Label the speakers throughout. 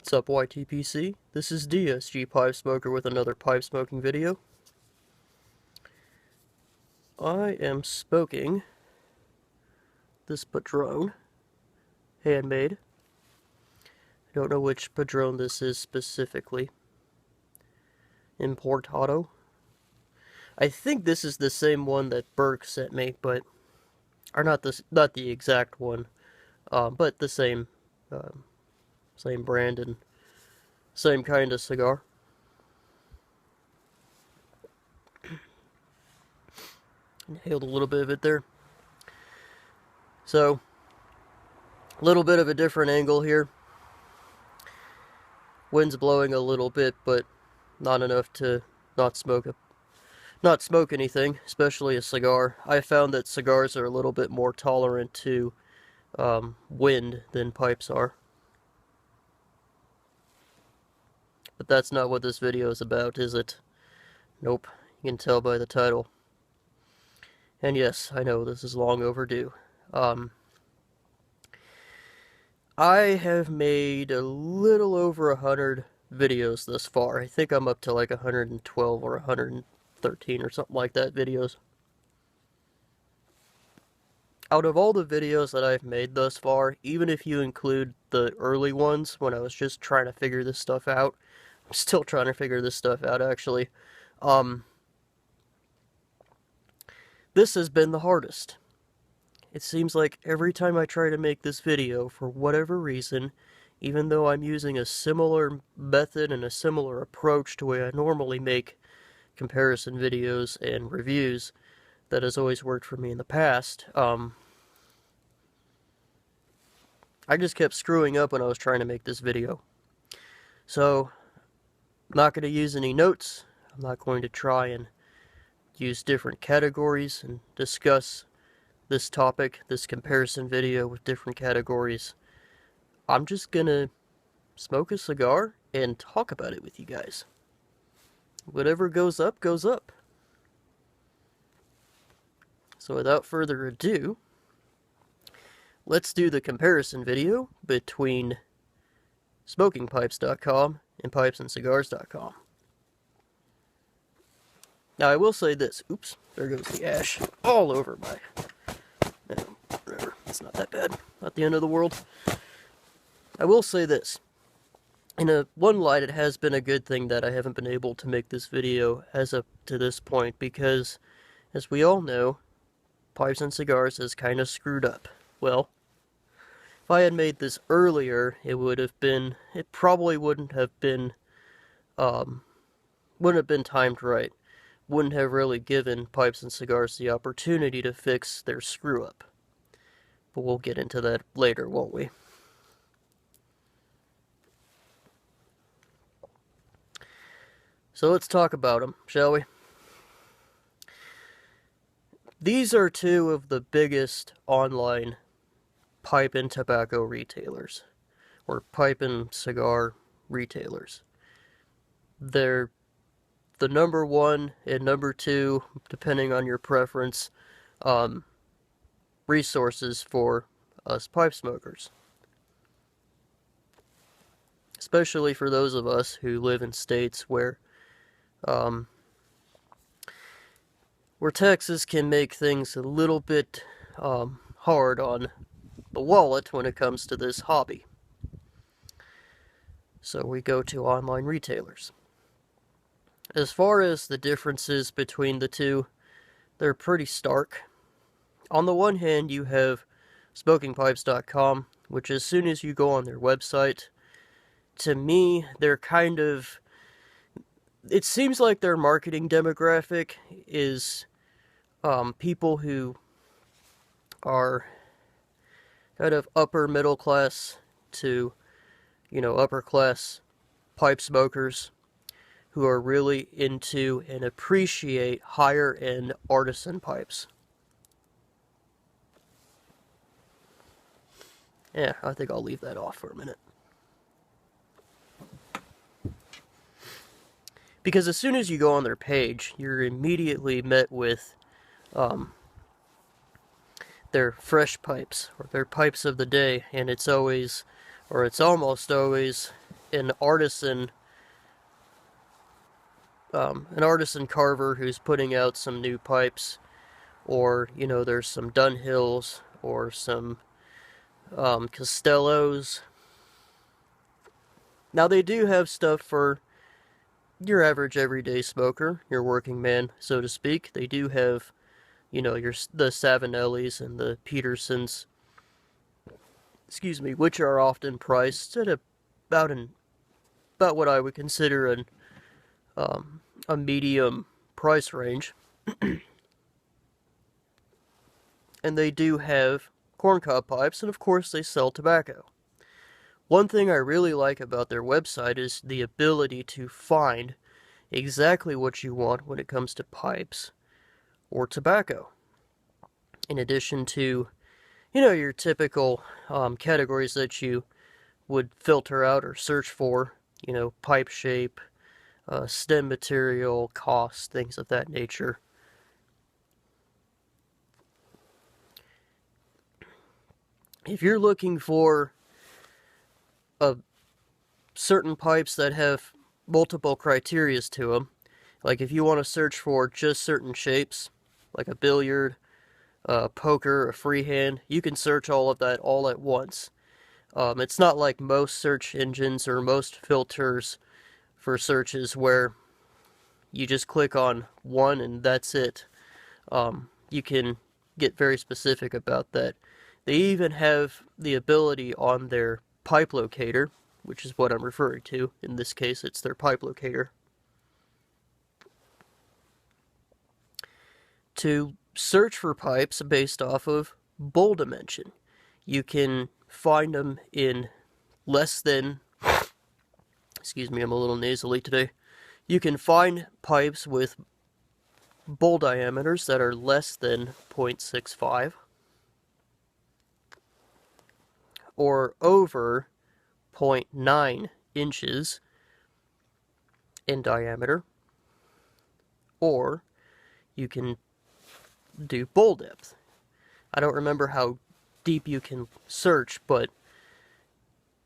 Speaker 1: What's up, YTPC? This is DSG Pipe Smoker with another pipe smoking video. I am smoking this Padron, handmade. I don't know which Padron this is specifically. Importado. I think this is the same one that Burke sent me, but not the exact one, but the same brand and same kind of cigar. Inhaled a little bit of it there. So, a little bit of a different angle here. Wind's blowing a little bit, but not enough to not smoke anything, especially a cigar. I found that cigars are a little bit more tolerant to wind than pipes are. But that's not what this video is about, is it? Nope, you can tell by the title. And yes, I know this is long overdue. I have made a little over 100 videos thus far. I think I'm up to like 112 or 113 or something like that videos. Out of all the videos that I've made thus far, even if you include the early ones when I was just trying to figure this stuff out, I'm still trying to figure this stuff out actually, this has been the hardest. It seems like every time I try to make this video, for whatever reason, even though I'm using a similar method and a similar approach to the way I normally make comparison videos and reviews, that has always worked for me in the past, I just kept screwing up when I was trying to make this video. So, I'm not going to use any notes. I'm not going to try and use different categories and discuss this topic, this comparison video with different categories. I'm just gonna smoke a cigar and talk about it with you guys. Whatever goes up, goes up. So without further ado, let's do the comparison video between smokingpipes.com and pipesandscigars.com. Now I will say this, oops, there goes the ash all over my, whatever, it's not that bad, not the end of the world. I will say this, in one light it has been a good thing that I haven't been able to make this video as up to this point, because as we all know, Pipes and Cigars is kind of screwed up. Well, if I had made this earlier, it probably wouldn't have been timed right. Wouldn't have really given Pipes and Cigars the opportunity to fix their screw-up. But we'll get into that later, won't we? So let's talk about them, shall we? These are two of the biggest online pipe and tobacco retailers, or pipe and cigar retailers. They're the number one and number two, depending on your preference, resources for us pipe smokers. Especially for those of us who live in states where Texas can make things a little bit hard on the wallet when it comes to this hobby. So we go to online retailers. As far as the differences between the two, they're pretty stark. On the one hand, you have smokingpipes.com, which as soon as you go on their website, to me, they're kind of... It seems like their marketing demographic is people who are kind of upper middle class to, upper class pipe smokers who are really into and appreciate higher end artisan pipes. Yeah, I think I'll leave that off for a minute. Because as soon as you go on their page, you're immediately met with their fresh pipes, or their pipes of the day, and it's always, or it's almost always, an artisan carver who's putting out some new pipes, or there's some Dunhills or some Costellos. Now they do have stuff for your average everyday smoker, your working man, so to speak. They do have, the Savinellis and the Petersons, which are often priced at about what I would consider a medium price range. And they do have corncob pipes, and of course they sell tobacco. One thing I really like about their website is the ability to find exactly what you want when it comes to pipes or tobacco. In addition to, your typical categories that you would filter out or search for, pipe shape, stem material, cost, things of that nature. If you're looking for certain pipes that have multiple criterias to them, like if you want to search for just certain shapes, like a billiard, a poker, a freehand, you can search all of that all at once. It's not like most search engines or most filters for searches where you just click on one and that's it. You can get very specific about that. They even have the ability on their pipe locator, which is what I'm referring to. In this case, it's their pipe locator, to search for pipes based off of bowl dimension. You can find them in less than, excuse me, I'm a little nasally today. You can find pipes with bowl diameters that are less than 0.65 or over 0.9 inches in diameter, or you can do bowl depth. I don't remember how deep you can search, but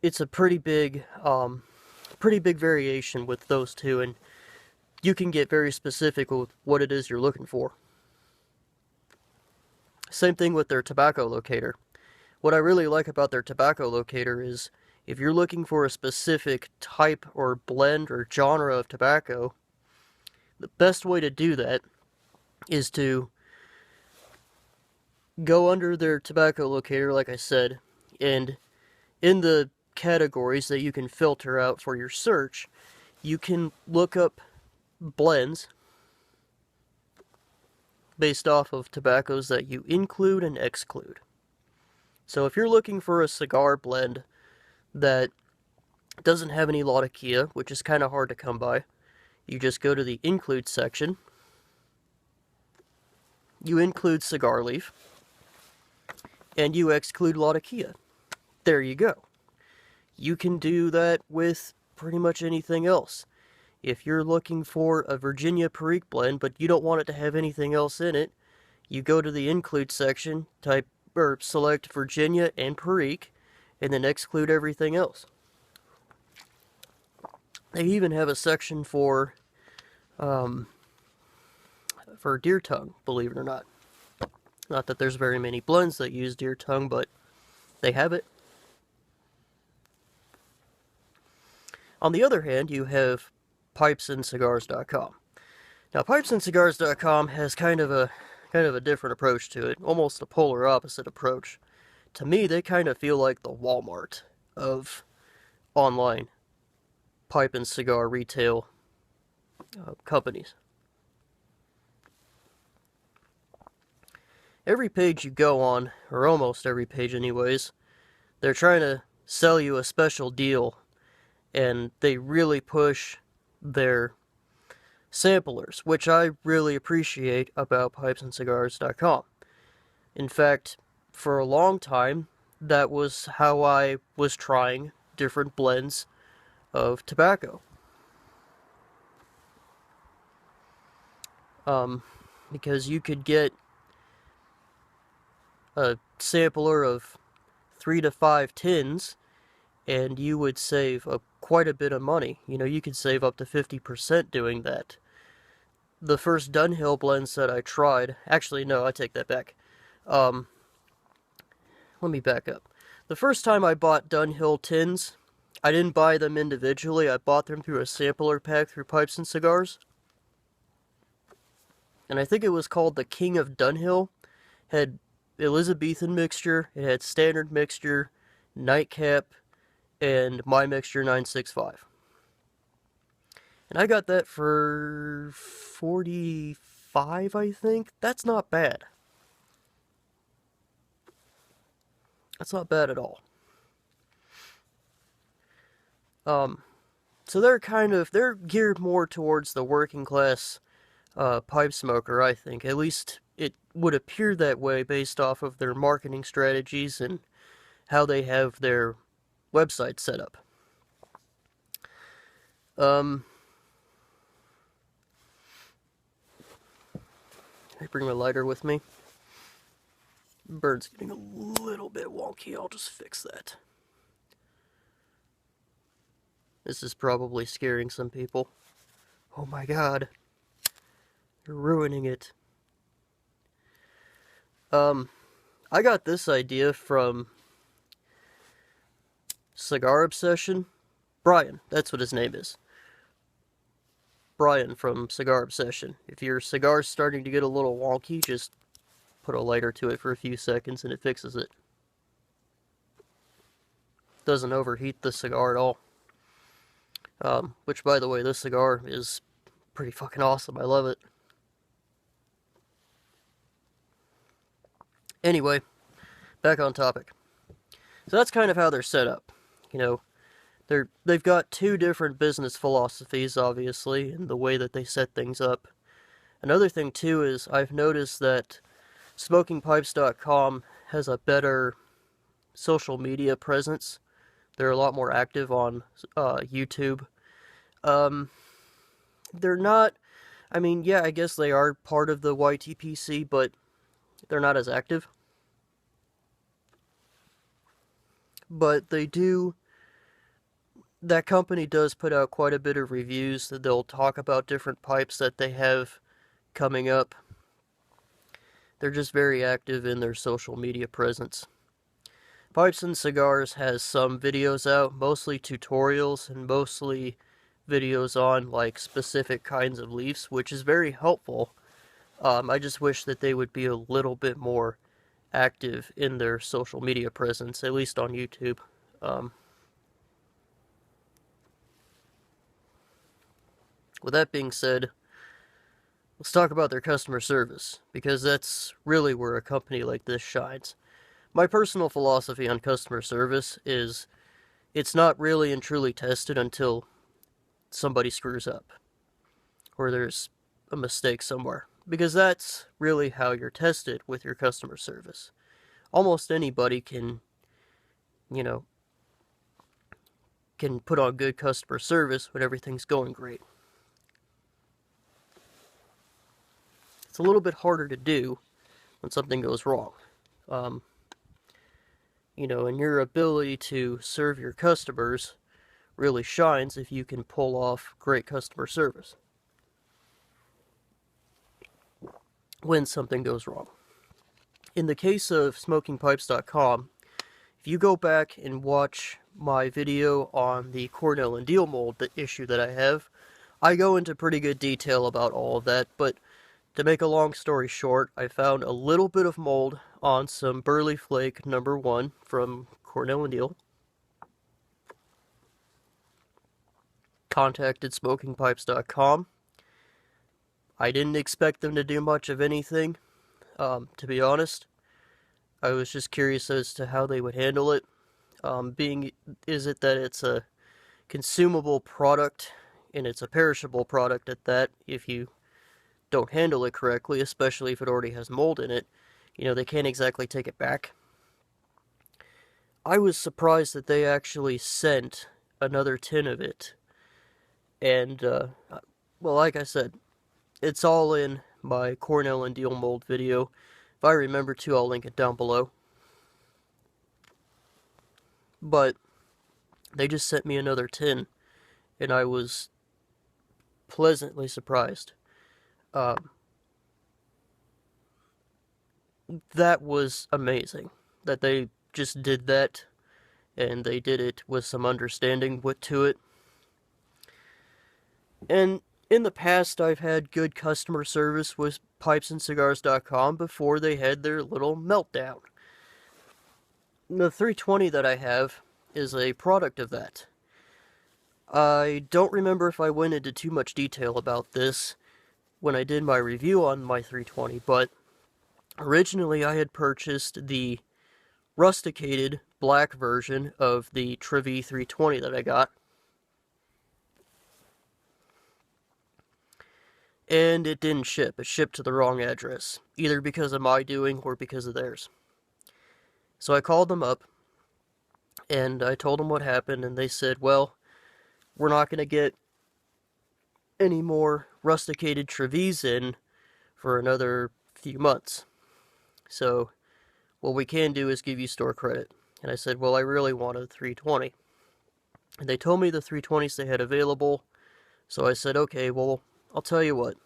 Speaker 1: it's a pretty big variation with those two, and you can get very specific with what it is you're looking for. Same thing with their tobacco locator. What I really like about their tobacco locator is if you're looking for a specific type or blend or genre of tobacco, the best way to do that is to go under their tobacco locator, like I said, and in the categories that you can filter out for your search, you can look up blends based off of tobaccos that you include and exclude. So if you're looking for a cigar blend that doesn't have any Latakia, which is kind of hard to come by, you just go to the include section, you include cigar leaf, and you exclude Latakia. There you go. You can do that with pretty much anything else. If you're looking for a Virginia Perique blend, but you don't want it to have anything else in it, you go to the include section, select Virginia and Perique, and then exclude everything else. They even have a section for deer tongue, believe it or not. Not that there's very many blends that use deer tongue, but they have it. On the other hand, you have pipesandscigars.com. Now, pipesandscigars.com has kind of a different approach to it, almost a polar opposite approach. To me, they kind of feel like the Walmart of online pipe and cigar retail companies. Every page you go on, or almost every page anyways, they're trying to sell you a special deal, and they really push their samplers, which I really appreciate about pipesandscigars.com. In fact, for a long time, that was how I was trying different blends of tobacco. Because you could get a sampler of 3 to 5 tins, and you would save quite a bit of money. You know, you could save up to 50% doing that. The first Dunhill blends that I tried, actually, no, I take that back. Um, Let me back up. The first time I bought Dunhill tins, I didn't buy them individually. I bought them through a sampler pack through Pipes and Cigars. And I think it was called the King of Dunhill. Had Elizabethan mixture, it had standard mixture, nightcap, and my mixture 965. And I got that for 45, I think. That's not bad. That's not bad at all. So they're geared more towards the working class pipe smoker, I think. At least it would appear that way based off of their marketing strategies and how they have their website set up. I bring my lighter with me. Bird's getting a little bit wonky. I'll just fix that. This is probably scaring some people. Oh my god. You're ruining it. I got this idea from Cigar Obsession. Brian, that's what his name is. Brian from Cigar Obsession. If your cigar's starting to get a little wonky, just put a lighter to it for a few seconds and it fixes it. Doesn't overheat the cigar at all. Which, by the way, this cigar is pretty fucking awesome. I love it. Anyway, back on topic. So that's kind of how they're set up. You know, they've got two different business philosophies, obviously, in the way that they set things up. Another thing, too, is I've noticed that SmokingPipes.com has a better social media presence. They're a lot more active on YouTube. They're not, I mean, yeah, I guess they are part of the YTPC, but they're not as active. But they do, that company does put out quite a bit of reviews that they'll talk about different pipes that they have coming up. They're just very active in their social media presence. Pipes and Cigars has some videos out, mostly tutorials and mostly videos on like specific kinds of leaves, which is very helpful. I just wish that they would be a little bit more active in their social media presence, at least on YouTube. With that being said, let's talk about their customer service, because that's really where a company like this shines. My personal philosophy on customer service is it's not really and truly tested until somebody screws up or there's a mistake somewhere, because that's really how you're tested with your customer service. Almost anybody can, you know, can put on good customer service when everything's going great. It's a little bit harder to do when something goes wrong. You know, and your ability to serve your customers really shines if you can pull off great customer service when something goes wrong. In the case of SmokingPipes.com, if you go back and watch my video on the Cornell and Deal mold issue that I have, I go into pretty good detail about all of that, but to make a long story short, I found a little bit of mold on some Burley Flake number 1 from Cornell and Deal. Contacted SmokingPipes.com. I didn't expect them to do much of anything, to be honest. I was just curious as to how they would handle it. Is it that it's a consumable product, and it's a perishable product at that, if you don't handle it correctly, especially if it already has mold in it, you know, they can't exactly take it back. I was surprised that they actually sent another tin of it. And, well, like I said, it's all in my Cornell and Deal mold video. If I remember to, I'll link it down below. But They just sent me another 10, and I was pleasantly surprised. Um, that was amazing that they just did that, and they did it with some understanding to it. And in the past, I've had good customer service with pipesandcigars.com before they had their little meltdown. The 320 that I have is a product of that. I don't remember if I went into too much detail about this when I did my review on my 320, but originally I had purchased the rusticated black version of the Trivy 320 that I got. And it didn't ship. It shipped to the wrong address, either because of my doing or because of theirs. So I called them up, and I told them what happened, and they said, well, we're not going to get any more rusticated Trivys in for another few months. So what we can do is give you store credit. And I said, well, I really want a 320. And they told me the 320s they had available. So I said, okay, well, I'll tell you what.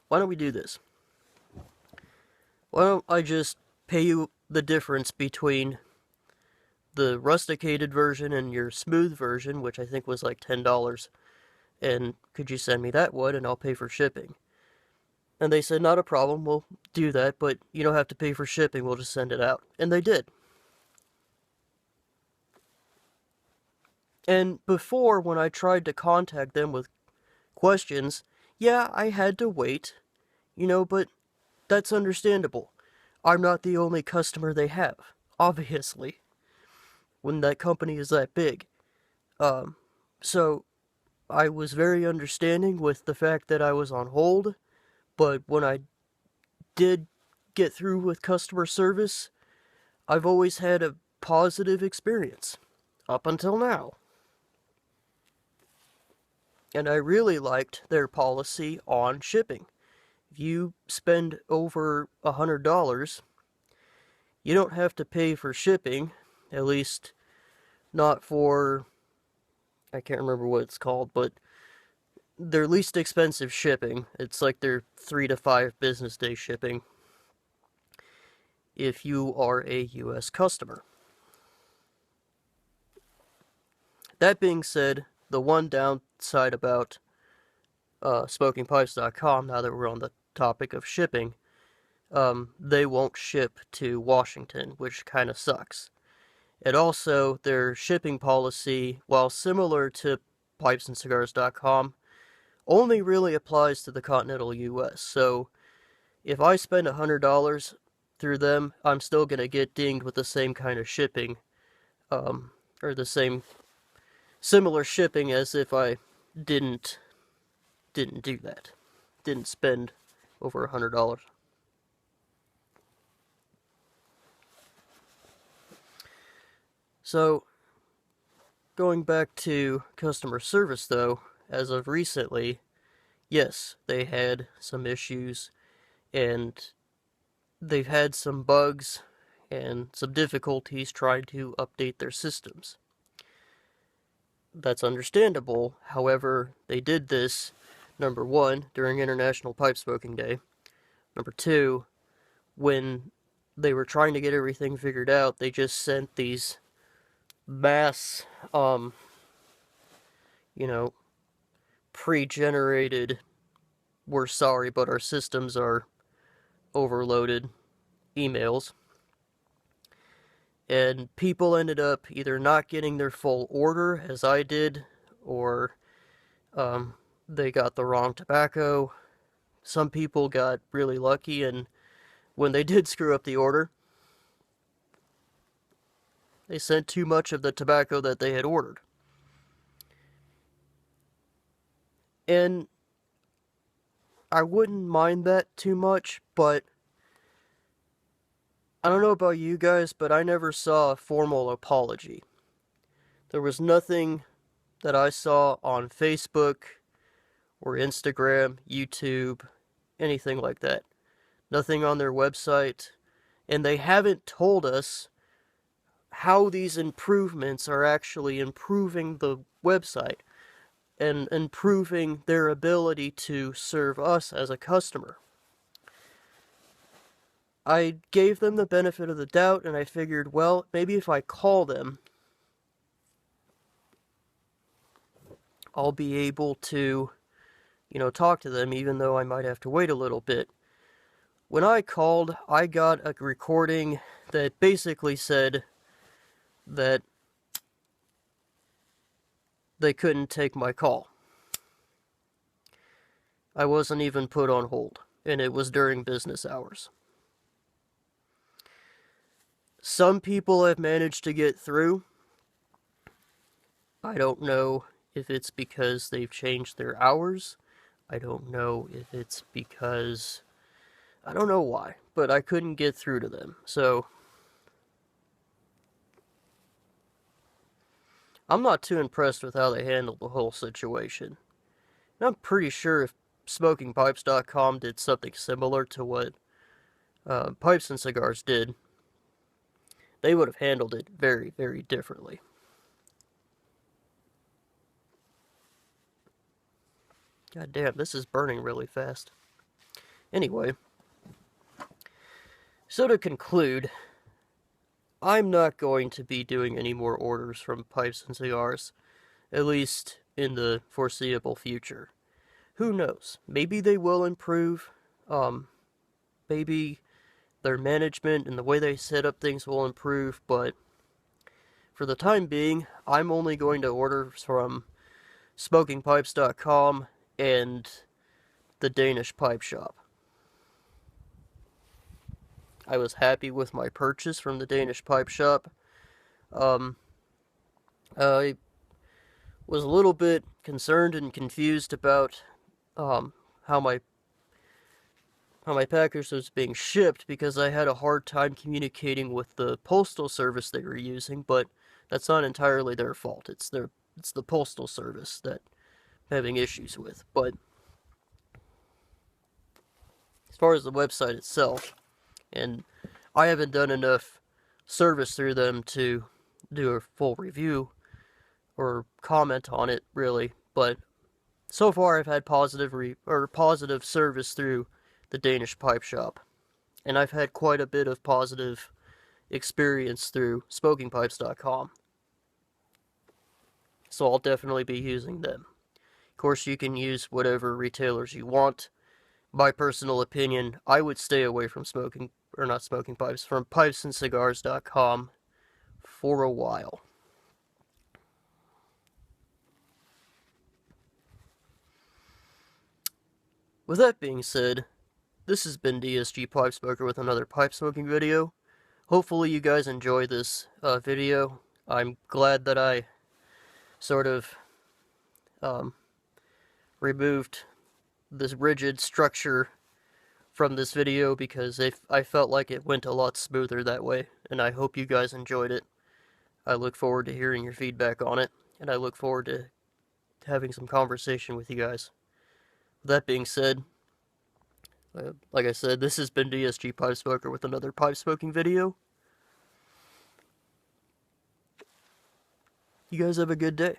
Speaker 1: Why don't we do this? Why don't I just pay you the difference between the rusticated version and your smooth version, which I think was like $10, and could you send me that one, and I'll pay for shipping? And they said, not a problem, we'll do that, but you don't have to pay for shipping, we'll just send it out. And they did. And before, when I tried to contact them with questions, yeah, I had to wait, but that's understandable. I'm not the only customer they have, obviously, when that company is that big. So I was very understanding with the fact that I was on hold, but when I did get through with customer service, I've always had a positive experience, up until now. And I really liked their policy on shipping. If you spend over $100, you don't have to pay for shipping, at least not for, I can't remember what it's called, but their least expensive shipping. It's like their 3 to 5 business day shipping if you are a US customer. That being said, the one downside about smokingpipes.com, now that we're on the topic of shipping, they won't ship to Washington, which kind of sucks. And also, their shipping policy, while similar to pipesandcigars.com, only really applies to the continental US. So, if I spend $100 through them, I'm still going to get dinged with the same kind of shipping, or the same similar shipping as if I didn't do that. Didn't spend over $100. So, going back to customer service though, as of recently, yes, they had some issues, and they've had some bugs and some difficulties trying to update their systems. That's understandable. However, they did this, number one, during International Pipe Smoking Day. Number two, when they were trying to get everything figured out, they just sent these mass, pre-generated, we're sorry, but our systems are overloaded emails. And people ended up either not getting their full order, as I did, or they got the wrong tobacco. Some people got really lucky, and when they did screw up the order, they sent too much of the tobacco that they had ordered. And I wouldn't mind that too much, but I don't know about you guys, but I never saw a formal apology. There was nothing that I saw on Facebook or Instagram, YouTube, anything like that. Nothing on their website. And they haven't told us how these improvements are actually improving the website and improving their ability to serve us as a customer. I gave them the benefit of the doubt, and I figured, well, maybe if I call them, I'll be able to, talk to them, even though I might have to wait a little bit. When I called, I got a recording that basically said that they couldn't take my call. I wasn't even put on hold, and it was during business hours. Some people have managed to get through. I don't know if it's because they've changed their hours. I don't know if it's because... I don't know why, but I couldn't get through to them. So, I'm not too impressed with how they handled the whole situation. And I'm pretty sure if SmokingPipes.com did something similar to what Pipes and Cigars did, they would have handled it very, very differently. God damn, this is burning really fast. Anyway, so to conclude, I'm not going to be doing any more orders from Pipes and Cigars, at least in the foreseeable future. Who knows? Maybe they will improve. Maybe their management and the way they set up things will improve, but for the time being, I'm only going to order from SmokingPipes.com and the Danish Pipe Shop. I was happy with my purchase from the Danish Pipe Shop. I was a little bit concerned and confused about how my package was being shipped, because I had a hard time communicating with the postal service they were using, but that's not entirely their fault. It's the postal service that I'm having issues with. But as far as the website itself, and I haven't done enough service through them to do a full review or comment on it, really, but so far I've had positive service through the Danish Pipe Shop, and I've had quite a bit of positive experience through SmokingPipes.com, so I'll definitely be using them. Of course, you can use whatever retailers you want. My personal opinion, I would stay away from from PipesandCigars.com for a while. With that being said, this has been DSG Pipe Smoker with another pipe smoking video. Hopefully you guys enjoy this video. I'm glad that I sort of removed this rigid structure from this video, because I felt like it went a lot smoother that way, and I hope you guys enjoyed it. I look forward to hearing your feedback on it, and I look forward to having some conversation with you guys. With that being said, like I said, this has been DSG Pipe Smoker with another pipe smoking video. You guys have a good day.